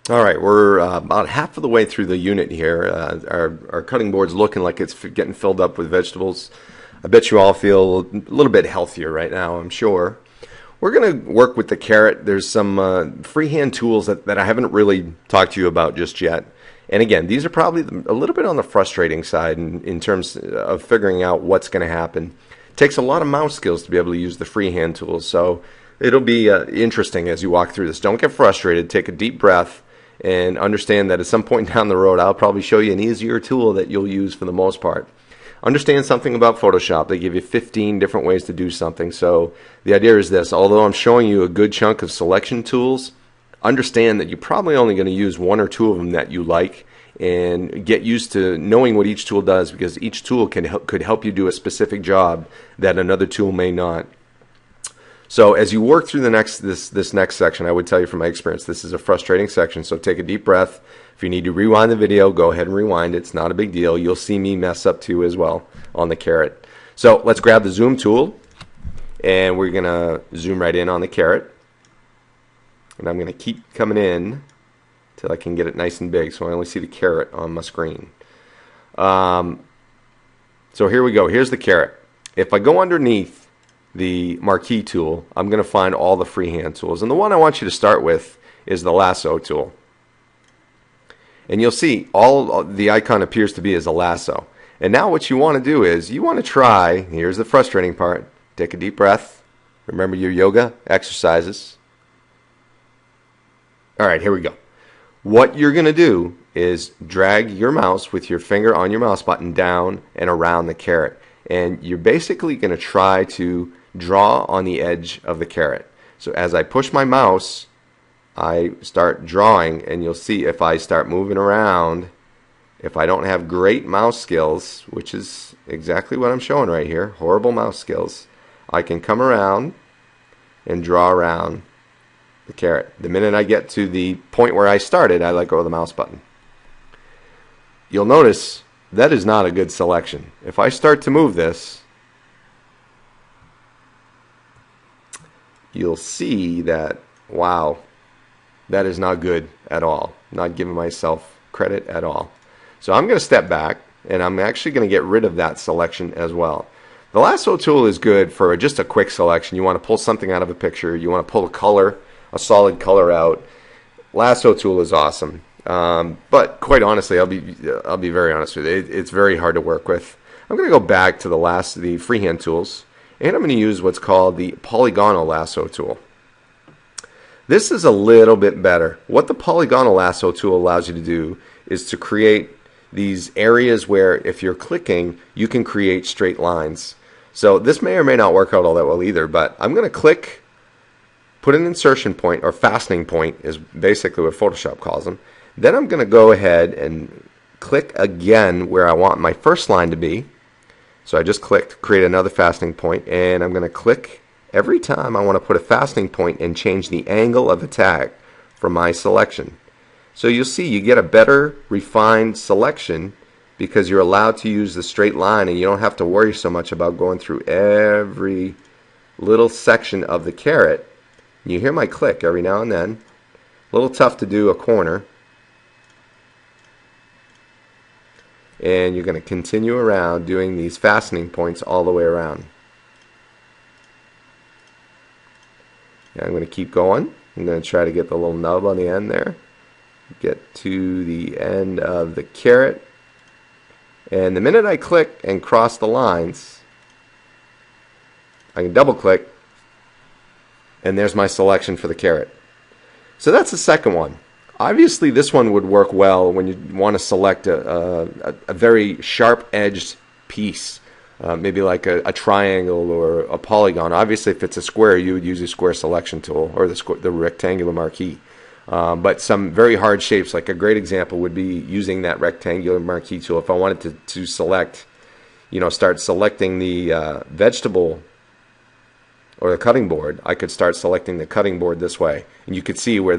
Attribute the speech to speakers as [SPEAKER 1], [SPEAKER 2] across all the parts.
[SPEAKER 1] All right, we're about half of the way through the unit here. Our cutting board's looking like it's getting filled up with vegetables. I bet you all feel a little bit healthier right now, I'm sure. We're going to work with the carrot. There's some freehand tools that I haven't really talked to you about just yet. And again, these are probably a little bit on the frustrating side in terms of figuring out what's going to happen. It takes a lot of mouse skills to be able to use the freehand tools, so it'll be interesting as you walk through this. Don't get frustrated. Take a deep breath and understand that at some point down the road, I'll probably show you an easier tool that you'll use for the most part. Understand something about Photoshop. They give you 15 different ways to do something. So the idea is this: although I'm showing you a good chunk of selection tools, understand that you're probably only going to use one or two of them that you like, and get used to knowing what each tool does, because each tool could help you do a specific job that another tool may not. So as you work through this next section, I would tell you from my experience, this is a frustrating section, so take a deep breath. If you need to rewind the video, go ahead and rewind it. It's not a big deal. You'll see me mess up too as well on the carrot. So let's grab the zoom tool, and we're going to zoom right in on the carrot. And I'm going to keep coming in till I can get it nice and big, so I only see the carrot on my screen. So here we go. Here's the carrot. If I go underneath the marquee tool, I'm going to find all the freehand tools. And the one I want you to start with is the lasso tool. And you'll see all the icon appears to be as a lasso. And now what you want to do is you want to try, here's the frustrating part, take a deep breath. Remember your yoga exercises. All right, here we go. What you're going to do is drag your mouse with your finger on your mouse button down and around the carrot. And you're basically going to try to draw on the edge of the carrot. So as I push my mouse, I start drawing, and you'll see if I start moving around, if I don't have great mouse skills, which is exactly what I'm showing right here, horrible mouse skills, I can come around and draw around the carrot. The minute I get to the point where I started, I let go of the mouse button. You'll notice that is not a good selection. If I start to move this, you'll see that, wow, that is not good at all. Not giving myself credit at all. So I'm going to step back, and I'm actually going to get rid of that selection as well. The lasso tool is good for just a quick selection. You want to pull something out of a picture. You want to pull a color, a solid color out. Lasso tool is awesome. But quite honestly, I'll be very honest with you. It's very hard to work with. I'm going to go back to the freehand tools, and I'm going to use what's called the Polygonal Lasso tool. This is a little bit better. What the Polygonal Lasso tool allows you to do is to create these areas where if you're clicking, you can create straight lines. So this may or may not work out all that well either, but I'm going to click, put an insertion point, or fastening point is basically what Photoshop calls them. Then I'm going to go ahead and click again where I want my first line to be. So I just clicked create another fastening point, and I'm going to click every time I want to put a fastening point and change the angle of attack for my selection. So you'll see you get a better refined selection because you're allowed to use the straight line, and you don't have to worry so much about going through every little section of the carrot. You hear my click every now and then. A little tough to do a corner. And you're going to continue around doing these fastening points all the way around. And I'm going to keep going. I'm going to try to get the little nub on the end there. Get to the end of the carrot. And the minute I click and cross the lines, I can double click, and there's my selection for the carrot. So that's the second one. Obviously, this one would work well when you want to select a very sharp-edged piece, maybe like a triangle or a polygon. Obviously, if it's a square, you would use a square selection tool or the rectangular marquee. But some very hard shapes, like a great example would be using that rectangular marquee tool. If I wanted to select, start selecting the vegetable or the cutting board, I could start selecting the cutting board this way, and you could see where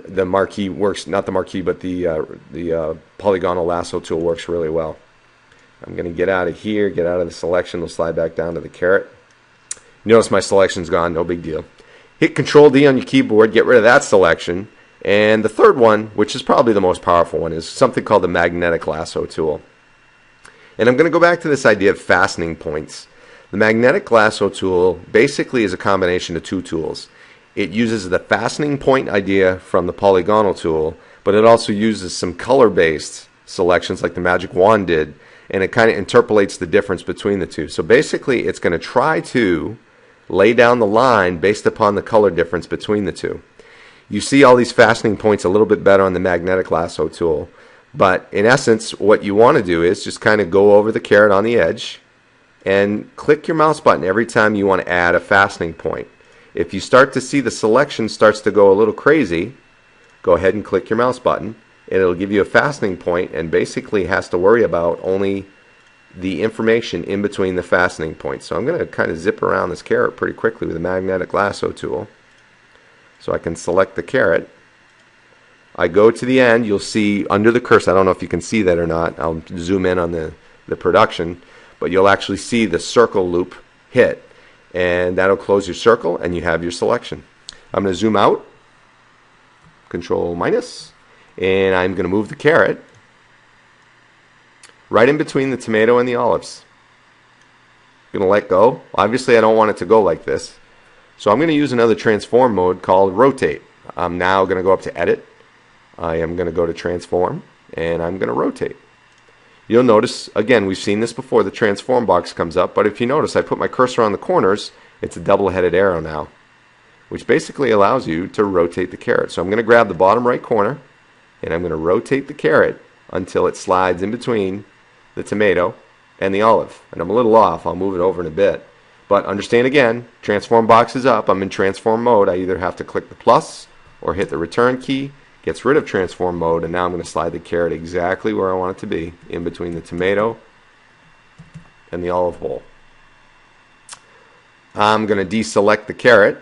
[SPEAKER 1] the marquee works, not the marquee, but the polygonal lasso tool works really well. I'm going to get out of here, get out of the selection. We'll slide back down to the carrot. Notice my selection's gone, no big deal. Hit Control D on your keyboard, get rid of that selection, And the third one, which is probably the most powerful one, is something called the magnetic lasso tool. And I'm going to go back to this idea of fastening points. The magnetic lasso tool basically is a combination of two tools. It uses the fastening point idea from the Polygonal tool, but it also uses some color-based selections like the magic wand did, and it kind of interpolates the difference between the two. So basically it's going to try to lay down the line based upon the color difference between the two. You see all these fastening points a little bit better on the magnetic lasso tool, but in essence what you want to do is just kind of go over the caret on the edge and click your mouse button every time you want to add a fastening point. If you start to see the selection starts to go a little crazy, go ahead and click your mouse button and it'll give you a fastening point, and basically has to worry about only the information in between the fastening points. So I'm going to kind of zip around this caret pretty quickly with the magnetic lasso tool. So I can select the caret. I go to the end. You'll see under the cursor, I don't know if you can see that or not. I'll zoom in on the production, but you'll actually see the circle loop hit, and that'll close your circle and you have your selection. I'm going to zoom out, Control minus, and I'm going to move the caret right in between the tomato and the olives. I'm going to let go. Obviously I don't want it to go like this, so I'm going to use another transform mode called rotate. I'm now going to go up to edit. I am going to go to transform and I'm going to rotate. You'll notice, again, we've seen this before, the transform box comes up, but if you notice I put my cursor on the corners, it's a double-headed arrow now, which basically allows you to rotate the caret. So I'm going to grab the bottom right corner and I'm going to rotate the caret until it slides in between the tomato and the olive. And I'm a little off, I'll move it over in a bit. But understand again, transform box is up, I'm in transform mode. I either have to click the plus or hit the return key, gets rid of transform mode, and now I'm going to slide the caret exactly where I want it to be, in between the tomato and the olive hole. I'm going to deselect the caret,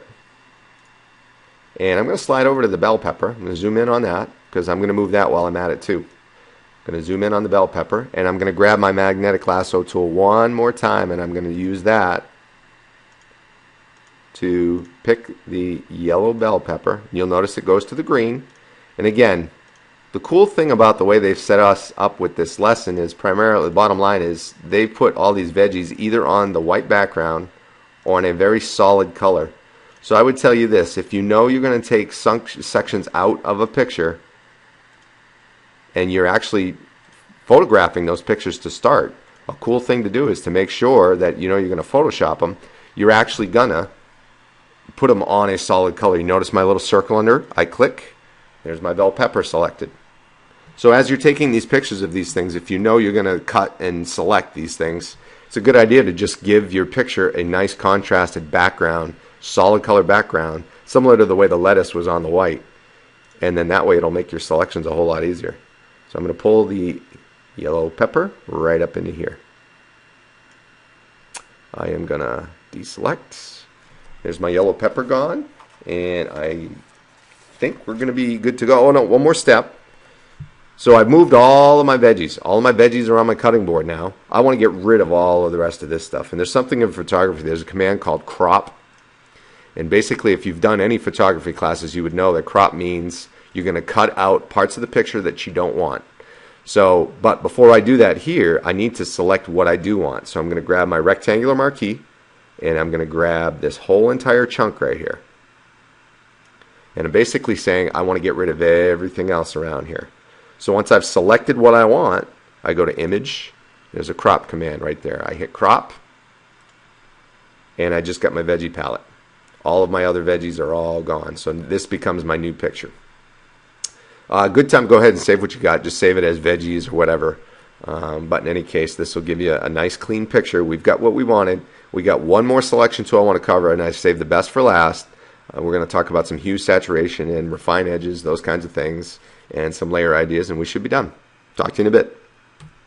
[SPEAKER 1] and I'm going to slide over to the bell pepper. I'm going to zoom in on that because I'm going to move that while I'm at it too. I'm going to zoom in on the bell pepper, and I'm going to grab my magnetic lasso tool one more time, and I'm going to use that to pick the yellow bell pepper. You'll notice it goes to the green. And again, the cool thing about the way they've set us up with this lesson is primarily, the bottom line is, they put all these veggies either on the white background or on a very solid color. So I would tell you this, if you know you're going to take sections out of a picture and you're actually photographing those pictures to start, a cool thing to do is to make sure that you know you're going to Photoshop them. You're actually going to put them on a solid color. You notice my little circle under, I click, there's my bell pepper selected. So as you're taking these pictures of these things, if you know you're going to cut and select these things, it's a good idea to just give your picture a nice contrasted background, solid color background, similar to the way the lettuce was on the white. And then that way it'll make your selections a whole lot easier. So I'm going to pull the yellow pepper right up into here. I am going to deselect. There's my yellow pepper gone, and I think we're going to be good to go. Oh no, one more step. So I've moved all of my veggies. All of my veggies are on my cutting board now. I want to get rid of all of the rest of this stuff. And there's something in photography. There's a command called crop. And basically, if you've done any photography classes, you would know that crop means you're going to cut out parts of the picture that you don't want. So, but before I do that here, I need to select what I do want. So I'm going to grab my rectangular marquee, and I'm going to grab this whole entire chunk right here. And I'm basically saying I want to get rid of everything else around here. So once I've selected what I want, I go to Image. There's a crop command right there. I hit crop, and I just got my veggie palette. All of my other veggies are all gone. So this becomes my new picture. Good time, go ahead and save what you got. Just save it as veggies or whatever. But in any case, this will give you a nice clean picture. We've got what we wanted. We got one more selection tool I want to cover, and I saved the best for last. We're going to talk about some hue, saturation, and refine edges, those kinds of things, and some layer ideas, and we should be done. Talk to you in a bit.